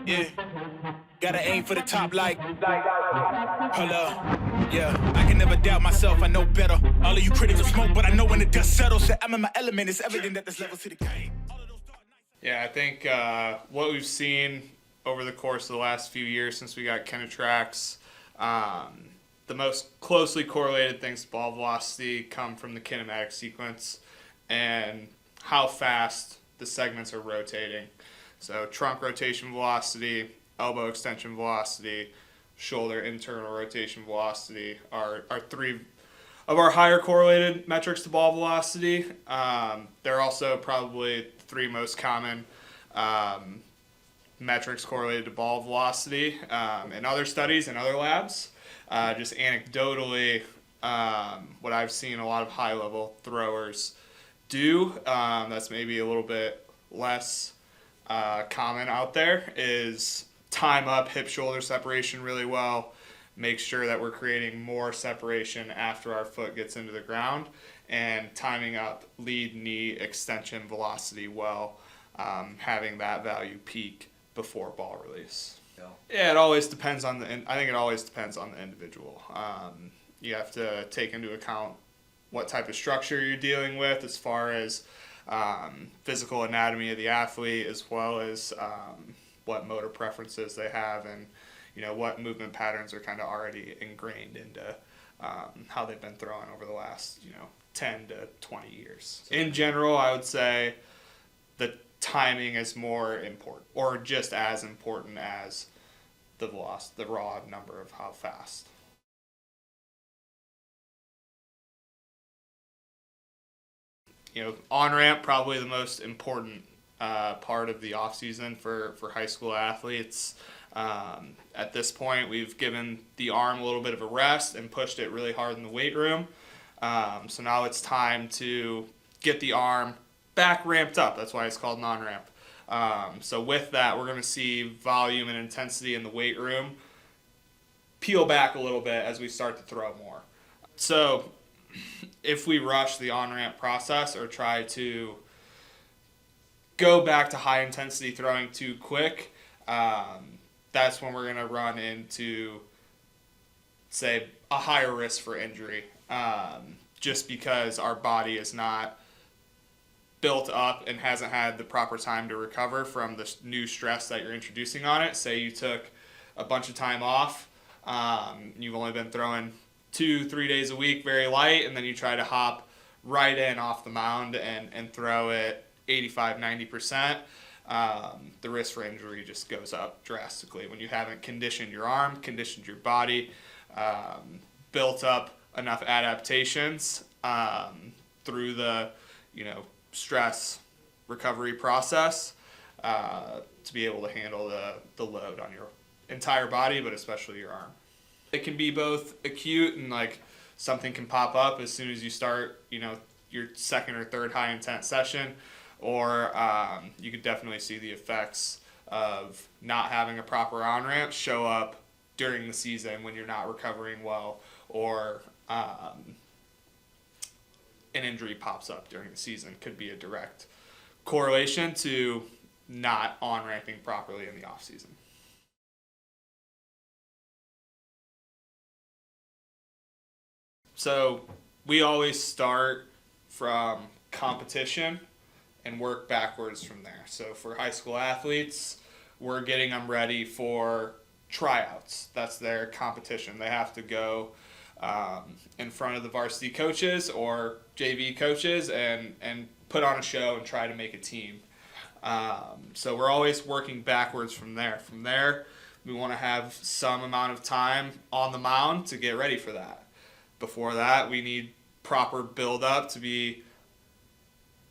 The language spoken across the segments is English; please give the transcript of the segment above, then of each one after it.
Yeah, gotta aim for the top like, hold up. Yeah, I can never doubt myself, I know better. All of you critics of smoke, but I know when the dust settles that I'm in my element. It's evident that there's levels to the game. Yeah, I think what we've seen over the course of the last few years since we got Kinetrax, the most closely correlated things to ball velocity come from the kinematic sequence and how fast the segments are rotating. So trunk rotation velocity, elbow extension velocity, shoulder internal rotation velocity are three of our higher correlated metrics to ball velocity. They're also probably three most common metrics correlated to ball velocity in other studies and other labs. Just anecdotally, what I've seen a lot of high-level throwers do, that's maybe a little bit less common out there, is time up hip-shoulder separation really well, make sure that we're creating more separation after our foot gets into the ground, and timing up lead knee extension velocity well, having that value peak before ball release. Yeah, it always depends on I think it always depends on the individual. You have to take into account what type of structure you're dealing with as far as physical anatomy of the athlete, as well as what motor preferences they have, and what movement patterns are kind of already ingrained into how they've been throwing over the last 10 to 20 years. In general, I would say the timing is more important, or just as important as the velocity, the raw number of how fast. On ramp, probably the most important part of the off season for high school athletes. At this point, we've given the arm a little bit of a rest and pushed it really hard in the weight room. So now it's time to get the arm back ramped up. That's why it's called non-ramp. So with that, we're going to see volume and intensity in the weight room peel back a little bit as we start to throw more. So if we rush the on-ramp process or try to go back to high intensity throwing too quick, that's when we're going to run into, say, a higher risk for injury, just because our body is not built up and hasn't had the proper time to recover from the new stress that you're introducing on it. Say you took a bunch of time off, you've only been throwing 2-3 days a week very light, and then you try to hop right in off the mound and throw it 85-90%, the risk for injury just goes up drastically when you haven't conditioned your arm, conditioned your body, built up enough adaptations through the stress recovery process to be able to handle the load on your entire body, but especially your arm. It can be both acute and something can pop up as soon as you start your second or third high intent session, or you could definitely see the effects of not having a proper on ramp show up during the season when you're not recovering well, or an injury pops up during the season. Could be a direct correlation to not on ramping properly in the off season. So we always start from competition and work backwards from there. So for high school athletes, we're getting them ready for tryouts. That's their competition. They have to go in front of the varsity coaches or JV coaches and put on a show and try to make a team. So we're always working backwards from there. From there, we want to have some amount of time on the mound to get ready for that. Before that, we need proper build-up to be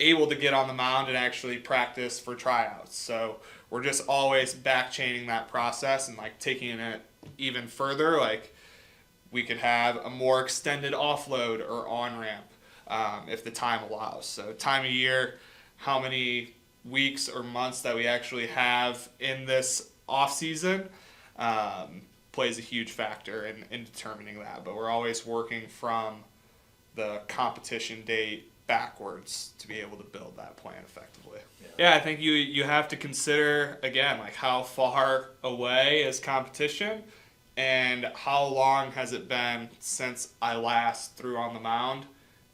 able to get on the mound and actually practice for tryouts. So we're just always back-chaining that process and taking it even further. We could have a more extended offload or on-ramp if the time allows. So time of year, how many weeks or months that we actually have in this off-season plays a huge factor in determining that. But we're always working from the competition date backwards to be able to build that plan effectively. Yeah, I think you have to consider, again, like how far away is competition and how long has it been since I last threw on the mound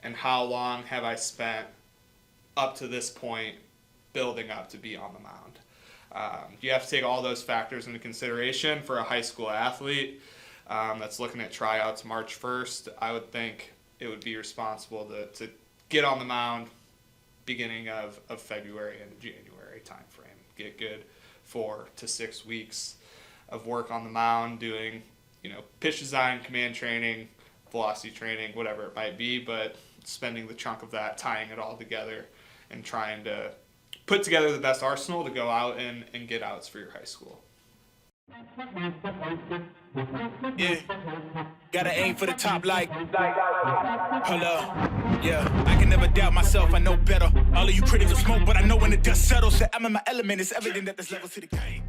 and how long have I spent up to this point building up to be on the mound. You have to take all those factors into consideration for a high school athlete that's looking at tryouts March 1st. I would think it would be responsible to get on the mound beginning of February and January timeframe. Get good 4 to 6 weeks of work on the mound, doing pitch design, command training, velocity training, whatever it might be, but spending the chunk of that tying it all together and trying to put together the best arsenal to go out and get outs for your high school. Yeah, gotta aim for the top like, hold up, yeah, I can never doubt myself, I know better. All of you critics of smoke, but I know when the dust settles that I'm in my element, it's evident that there's levels to the game.